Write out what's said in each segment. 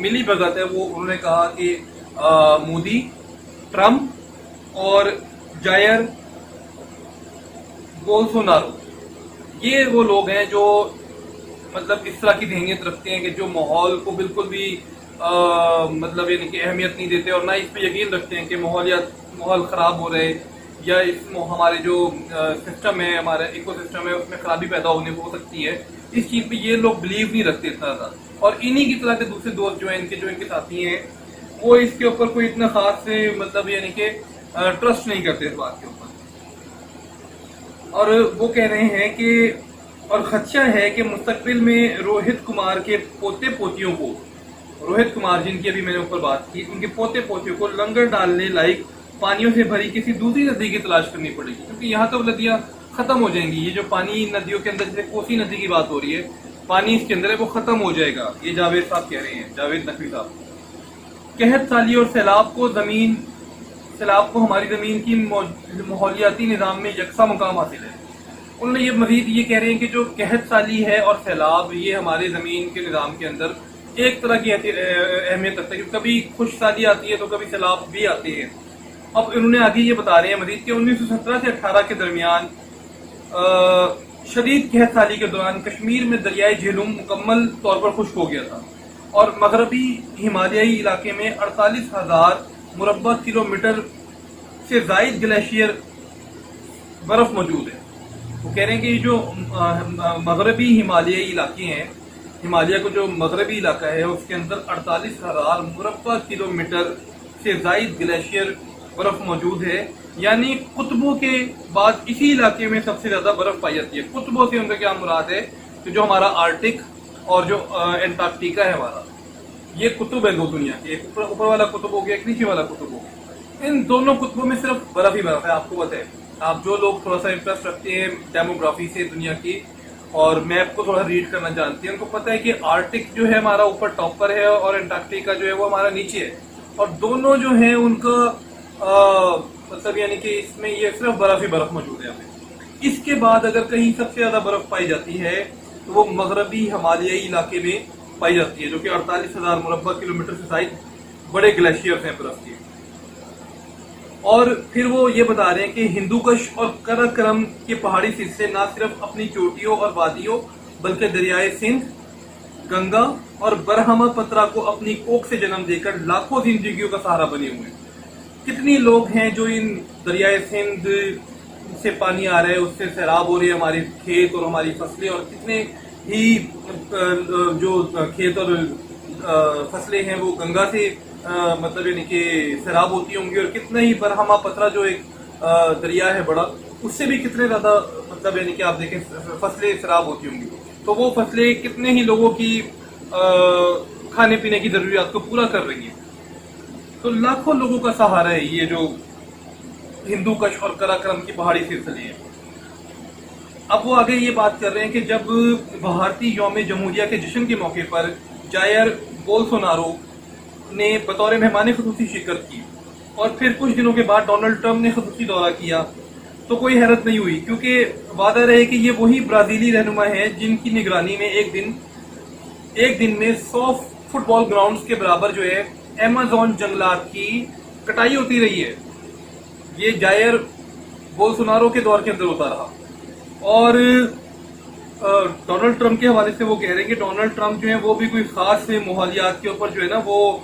ملی بھگت ہے وہ انہوں نے کہا کہ مودی، ٹرمپ اور جائر بولسونارو، یہ وہ لوگ ہیں جو مطلب اس طرح کی ذہنیت رکھتے ہیں کہ جو ماحول کو بالکل بھی مطلب یعنی کہ اہمیت نہیں دیتے، اور نہ اس پہ یقین رکھتے ہیں کہ ماحول خراب ہو رہے، یا ہمارے جو سسٹم ہے، ہمارا ایکو سسٹم ہے، اس میں خرابی پیدا ہونے ہو سکتی ہے، اس چیز پہ یہ لوگ بلیو نہیں رکھتے اتنا زیادہ. اور انہی کی طرح کے دوسرے دوست جو ہیں ان کے ساتھی ہیں، وہ اس کے اوپر کوئی اتنا خاص سے مطلب یعنی کہ ٹرسٹ نہیں کرتے اس بات کے اوپر. اور وہ کہہ رہے ہیں کہ اور خدشہ ہے کہ مستقبل میں روہت کمار کے پوتے پوتیوں کو، روہت کمار جن کی ابھی میں نے اوپر بات کی، ان کے پوتے پوتیوں کو لنگر ڈالنے لائق پانیوں سے بھری کسی دوسری ندی کی تلاش کرنی پڑے گی، کیونکہ یہاں تو ندیاں ختم ہو جائیں گی. یہ جو پانی ندیوں کے اندر، جیسے کوسی ندی کی بات ہو رہی ہے، پانی اس کے اندر ہے وہ ختم ہو جائے گا. یہ جاوید صاحب کہہ رہے ہیں، جاوید نقوی صاحب. قحط سالی اور سیلاب کو ہماری زمین کی ماحولیاتی نظام میں یکساں مقام حاصل ہے. انہوں نے یہ مزید یہ کہہ رہے ہیں کہ جو قحط سالی ہے اور سیلاب، یہ ہمارے زمین کے نظام کے اندر ایک طرح کی اہمیت رکھتا ہے، کہ کبھی خشک سالی آتی ہے تو کبھی سیلاب بھی آتے ہیں. اب انہوں نے آگے یہ بتا رہے ہیں مزید کہ 1917 سے 18 کے درمیان شدید قحط سالی کے دوران کشمیر میں دریائے جہلم مکمل طور پر خشک ہو گیا تھا، اور مغربی ہمالیائی علاقے میں 48,000 مربع کلومیٹر سے زائد گلیشیئر برف موجود ہے. وہ کہہ رہے ہیں کہ یہ جو مغربی ہمالیائی علاقے ہیں، ہمالیہ کو جو مغربی علاقہ ہے اس کے اندر 48,000 مربع کلومیٹر سے زائد گلیشیئر برف موجود ہے. یعنی قطبوں کے بعد اسی علاقے میں سب سے زیادہ برف پائی جاتی ہے. قطبوں سے ان کا کیا مراد ہے کہ جو ہمارا آرٹک اور جو انٹارکٹیکا ہے ہمارا، یہ قطب ہے دو دنیا کے، ایک اوپر والا قطب ہو گیا، ایک نیچے والا قطب ہو گیا. ان دونوں قطبوں میں صرف برف ہی برف ہے. آپ کو پتہ ہے، آپ جو لوگ تھوڑا سا انٹرسٹ رکھتے ہیں ڈیموگرافی سے دنیا کی اور میپ کو تھوڑا ریڈ کرنا جانتے ہیں، ان کو پتہ ہے کہ آرٹک جو ہے ہمارا اوپر ٹاپ پر ہے، اور انٹارکٹیکا جو ہے وہ ہمارا نیچے ہے، اور دونوں جو ہیں ان کا مطلب یعنی کہ اس میں یہ صرف برف ہی برف موجود ہے. اس کے بعد اگر کہیں سب سے زیادہ برف پائی جاتی ہے تو وہ مغربی ہمالیائی علاقے میں پائی جاتی ہے، جو کہ 48,000 مربع کلومیٹر سے زائد بڑے گلیشیئرز ہیں برف کے. اور پھر وہ یہ بتا رہے ہیں کہ ہندوکش اور کراکرم کے پہاڑی سلسلے نہ صرف اپنی چوٹیوں اور وادیوں بلکہ دریائے سندھ، گنگا اور برہما پترا کو اپنی کوکھ سے جنم دے کر لاکھوں زندگیوں کا سہارا بنے ہوئے ہیں. کتنی لوگ ہیں جو ان دریائے سندھ سے پانی آ رہا ہے، اس سے سیراب ہو رہی ہے ہمارے کھیت اور ہماری فصلیں، اور کتنے ہی جو کھیت اور فصلیں ہیں وہ گنگا سے مطلب یعنی کہ سیراب ہوتی ہوں گی، اور کتنا ہی برہما پترا جو ایک دریا ہے بڑا، اس سے بھی کتنے زیادہ مطلب یعنی کہ آپ دیکھیں فصلیں سیراب ہوتی ہوں گی. تو وہ فصلیں کتنے ہی لوگوں کی کھانے پینے کی ضروریات کو پورا کر رہی ہیں. تو لاکھوں لوگوں کا سہارا ہے یہ جو ہندوکش اور کراکرم کی پہاڑی سلسلے ہیں. اب وہ آگے یہ بات کر رہے ہیں کہ جب بھارتی یوم جمہوریہ کے جشن کے موقع پر جائر بولسونارو نے بطور مہمان خصوصی شرکت کی، اور پھر کچھ دنوں کے بعد ڈونلڈ ٹرمپ نے خصوصی دورہ کیا، تو کوئی حیرت نہیں ہوئی، کیونکہ وعدہ رہے کہ یہ وہی برازیلی رہنما ہیں جن کی نگرانی میں ایک دن میں 100 فٹ بال گراؤنڈز کے برابر جو ہے ایمازون جنگلات کی کٹائی ہوتی رہی ہے. یہ جائر بولسونارو کے دور کے اندر ہوتا رہا. اور ڈونلڈ ٹرمپ کے حوالے سے وہ کہہ رہے ہیں کہ ڈونلڈ ٹرمپ جو ہے وہ بھی کوئی خاص ماحولیات کے اوپر جو ہے نا وہ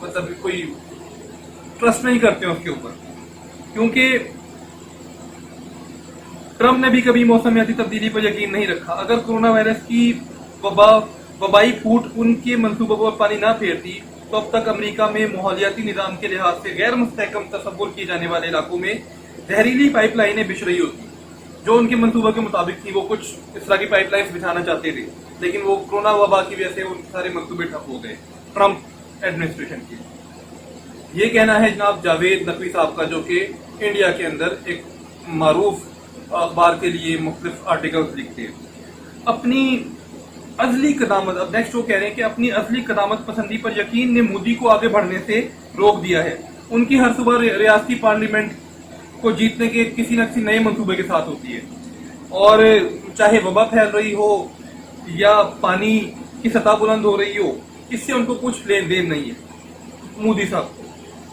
مطلب کوئی ٹرسٹ نہیں کرتے ہیں اس کے اوپر، کیونکہ ٹرمپ نے بھی کبھی موسمیاتی تبدیلی پر یقین نہیں رکھا. اگر کورونا وائرس کی وبائی پھوٹ ان کے منصوبوں پر پانی نہ پھیرتی تو اب تک امریکہ میں ماحولیاتی نظام کے لحاظ سے غیر مستحکم تصور کیے جانے والے علاقوں میں زہریلی پائپ لائنیں بچھ رہی ہوتی. جو ان کے منصوبہ کے مطابق تھی، وہ کچھ اس طرح کی پائپ لائنز بچھانا چاہتے تھے، لیکن وہ کورونا وبا کی وجہ سے ان سارے منصوبے ٹھپ ہو گئے ٹرمپ ایڈمنسٹریشن کے. یہ کہنا ہے جناب جاوید نقوی صاحب کا، جو کہ انڈیا کے اندر ایک معروف اخبار کے لیے مختلف آرٹیکلز لکھتے ہیں. اپنی ازلی قدامت، اب نیکسٹ وہ کہہ رہے ہیں کہ اپنی ازلی قدامت پسندی پر یقین نے مودی کو آگے بڑھنے سے روک دیا ہے. ان کی ہر صبح ریاستی پارلیمنٹ کو جیتنے کے کسی نہ کسی نئے منصوبے کے ساتھ ہوتی ہے، اور چاہے وبا پھیل رہی ہو یا پانی کی سطح بلند ہو رہی ہو، اس سے ان کو کچھ لین دین نہیں ہے مودی صاحب کو۔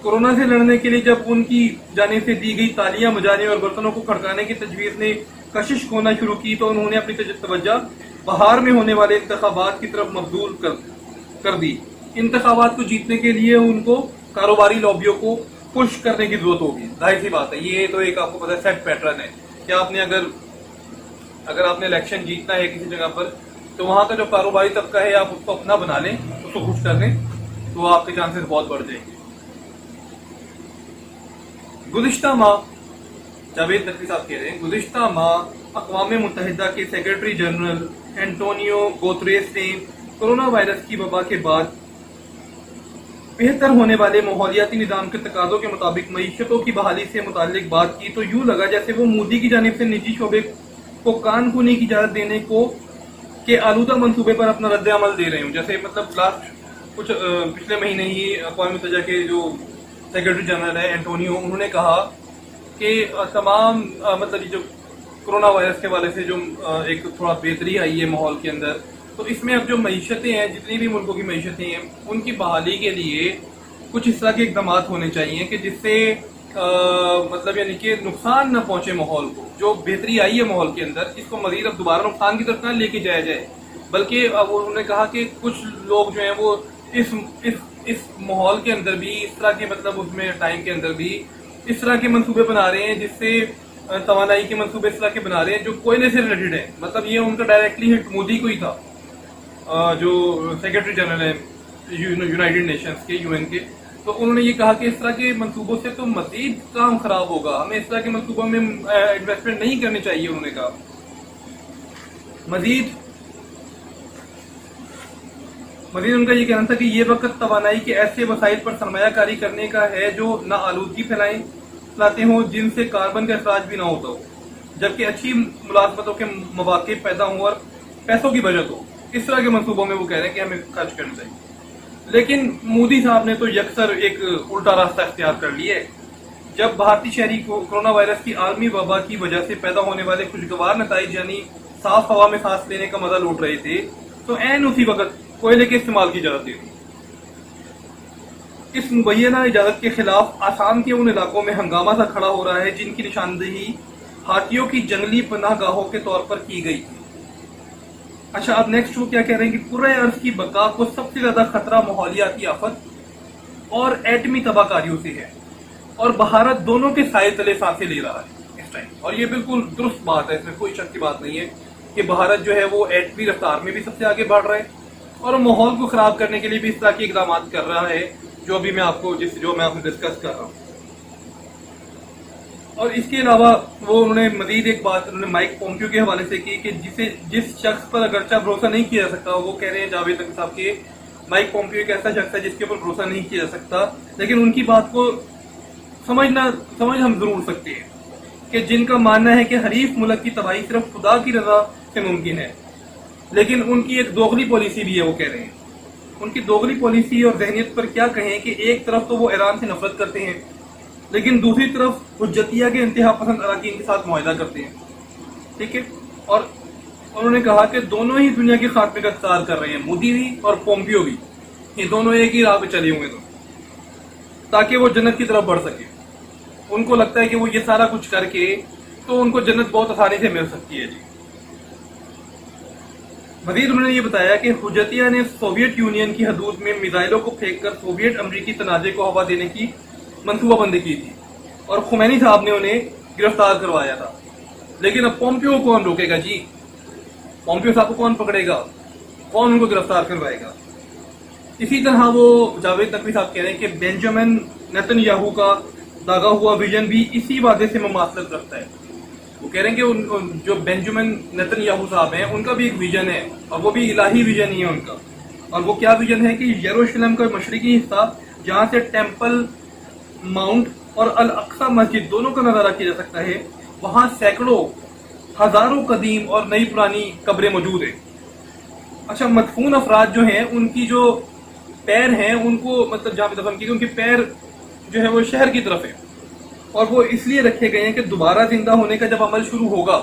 کورونا سے لڑنے کے لیے جب ان کی جانب سے دی گئی تالیاں بجانے اور برتنوں کو کھڑکانے کی تجویز نے کشش ہونا شروع کی تو انہوں نے اپنی توجہ بہار میں ہونے والے انتخابات کی طرف مبذول کر دی۔ انتخابات کو جیتنے کے لیے ان کو کاروباری لابیوں کو پش کرنے کی ضرورت ہوگی۔ ظاہر سی بات ہے، یہ تو ایک آپ کو پتہ ہے سیٹ پیٹرن ہے کہ آپ نے اگر آپ نے الیکشن جیتنا ہے کسی جگہ پر تو وہاں کا جو کاروباری طبقہ ہے آپ اس کو اپنا بنا لیں، اس کو خوش کر لیں تو آپ کے چانسز بہت بڑھ جائیں گے۔ گزشتہ ماہ جاوید نقوی صاحب کہہ رہے ہیں، گزشتہ ماہ اقوام متحدہ کے سیکرٹری جنرل اینٹونیو گوتریس نے کورونا وائرس کی وبا کے بعد بہتر ہونے والے ماحولیاتی نظام کے تقاضوں کے مطابق معیشتوں کی بحالی سے متعلق بات کی تو یوں لگا جیسے وہ مودی کی جانب سے نجی شعبے کو کان کونی کی اجازت دینے کو کہ آلودہ منصوبے پر اپنا رد عمل دے رہے ہوں۔ جیسے مطلب پچھلے مہینے ہی اقوام متحدہ کے جو سیکرٹری جنرل ہے اینٹونیو، انہوں نے کہا کہ تمام مطلب جو کرونا وائرس کے حوالے سے جو ایک تھوڑا بہتری آئی ہے ماحول کے اندر، تو اس میں اب جو معیشتیں ہیں، جتنی بھی ملکوں کی معیشتیں ہیں، ان کی بحالی کے لیے کچھ اس طرح کے اقدامات ہونے چاہیے کہ جس سے مطلب یعنی کہ نقصان نہ پہنچے ماحول کو۔ جو بہتری آئی ہے ماحول کے اندر، اس کو مزید اب دوبارہ نقصان کی طرف نہ لے کے جایا جائے، بلکہ اب انہوں نے کہا کہ کچھ لوگ جو ہیں وہ اس ماحول کے اندر بھی اس طرح کے مطلب اس میں ٹائم کے اندر بھی اس طرح کے منصوبے بنا رہے ہیں جس سے توانائی کے منصوبے اس طرح کے بنا رہے ہیں جو کوئلے سے ریلیٹڈ ہیں۔ مطلب یہ ان کا ڈائریکٹلی ہٹ مودی کو ہی تھا، جو سیکرٹری جنرل ہیں یونائیٹڈ نیشنز کے، یو این کے۔ تو انہوں نے یہ کہا کہ اس طرح کے منصوبوں سے تو مزید کام خراب ہوگا، ہمیں اس طرح کے منصوبوں میں انویسٹمنٹ نہیں کرنی چاہیے۔ انہوں نے کہا مزید ان کا یہ کہنا تھا کہ یہ وقت توانائی کے ایسے وسائل پر سرمایہ کاری کرنے کا ہے جو نہ آلودگی پھیلاتے ہوں، جن سے کاربن کا اخراج بھی نہ ہوتا ہو، جبکہ اچھی ملازمتوں کے مواقع پیدا ہوں اور پیسوں کی بچت ہو۔ اس طرح کے منصوبوں میں وہ کہہ رہے ہیں کہ ہمیں خرچ کرنا چاہیے۔ لیکن مودی صاحب نے تو یکسر ایک الٹا راستہ اختیار کر لیا ہے۔ جب بھارتی شہری کو کورونا وائرس کی عالمی وبا کی وجہ سے پیدا ہونے والے خوشگوار نتائج یعنی صاف ہوا میں سانس لینے کا مزہ لوٹ رہے تھے تو عین اسی وقت کوئلے کے استعمال کی اجازت دی تھی۔ اس مبینہ اجازت کے خلاف آسام کے ان علاقوں میں ہنگامہ سا کھڑا ہو رہا ہے جن کی نشاندہی ہاتھیوں کی جنگلی پناہ گاہوں کے طور پر کی گئی تھی۔ اچھا، اب نیکسٹ وہ کیا کہہ رہے ہیں کہ کرۂ ارض کی بقا کو سب سے زیادہ خطرہ ماحولیاتی آفت اور ایٹمی تباہ کاریوں سے ہے، اور بھارت دونوں کے سائے تلے سانسیں لے رہا ہے اس ٹائم۔ اور یہ بالکل درست بات ہے، اس میں کوئی شک کی بات نہیں ہے کہ بھارت جو ہے وہ ایٹمی رفتار میں بھی سب سے آگے بڑھ رہا ہے اور ماحول کو خراب کرنے کے لیے بھی اس طرح کے اقدامات کر رہا ہے جو ابھی میں آپ کو ڈسکس کر رہا ہوں۔ اور اس کے علاوہ انہوں نے مزید ایک بات مائک پومپیو کے حوالے سے کی کہ جس شخص پر اگرچہ بھروسہ نہیں کیا جا سکتا، وہ کہہ رہے ہیں جاوید نقوی صاحب کے مائک پومپیو ایک ایسا شخص ہے جس کے اوپر بھروسہ نہیں کیا جا سکتا، لیکن ان کی بات کو سمجھ ہم ضرور سکتے ہیں کہ جن کا ماننا ہے کہ حریف ملک کی تباہی صرف خدا کی رضا سے ممکن ہے، لیکن ان کی ایک دوغلی پالیسی بھی ہے۔ وہ کہہ رہے ہیں ان کی دوغلی پالیسی اور ذہنیت پر کیا کہیں کہ ایک طرف تو وہ ایران سے نفرت کرتے ہیں لیکن دوسری طرف حجتیہ کے انتہا پسند اراکین کے ساتھ معاہدہ کرتے ہیں، ٹھیک ہے۔ اور انہوں نے کہا کہ دونوں ہی دنیا کے خاتمے کا اقتدار کر رہے ہیں، مودی بھی اور پومپیو بھی، یہ دونوں ایک ہی راہ پہ چلے ہوئے تو تاکہ وہ جنت کی طرف بڑھ سکے۔ ان کو لگتا ہے کہ وہ یہ سارا کچھ کر کے تو ان کو جنت بہت آسانی سے مل سکتی ہے جی۔ مزید انہوں نے یہ بتایا کہ حجتیہ نے سوویت یونین کی حدود میں میزائلوں کو پھینک کر سوویت امریکی تنازع کو ہوا دینے کی منصوبہ بندی کی تھی اور خمینی صاحب نے انہیں گرفتار کروایا تھا، لیکن اب پومپیو کو کون روکے گا جی؟ پومپیو صاحب کو کون پکڑے گا؟ کون ان کو گرفتار کروائے گا؟ اسی طرح وہ جاوید نقوی صاحب کہہ رہے ہیں کہ بینجامن نیتن یاہو کا داغا ہوا ویژن بھی اسی وعدے سے مماثلت رکھتا ہے۔ وہ کہہ رہے ہیں کہ جو بینجامن نیتن یاہو صاحب ہیں ان کا بھی ایک ویژن ہے اور وہ بھی الہی ویژن ہی ہے ان کا، اور وہ کیا ویژن ہے کہ یروشلم کا مشرقی حصہ جہاں سے ٹیمپل ماؤنٹ اور الاقصی مسجد دونوں کا نظارہ کیا جا سکتا ہے، وہاں سینکڑوں ہزاروں قدیم اور نئی پرانی قبریں موجود ہیں۔ اچھا، مدفون افراد جو ہیں ان کی جو پیر ہیں ان کو مطلب جہاں پہ دفن کی ان کے پیر جو ہے وہ شہر کی طرف ہے، اور وہ اس لیے رکھے گئے ہیں کہ دوبارہ زندہ ہونے کا جب عمل شروع ہوگا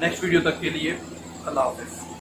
نیکسٹ ویڈیو تک کے لیے اللہ حافظ.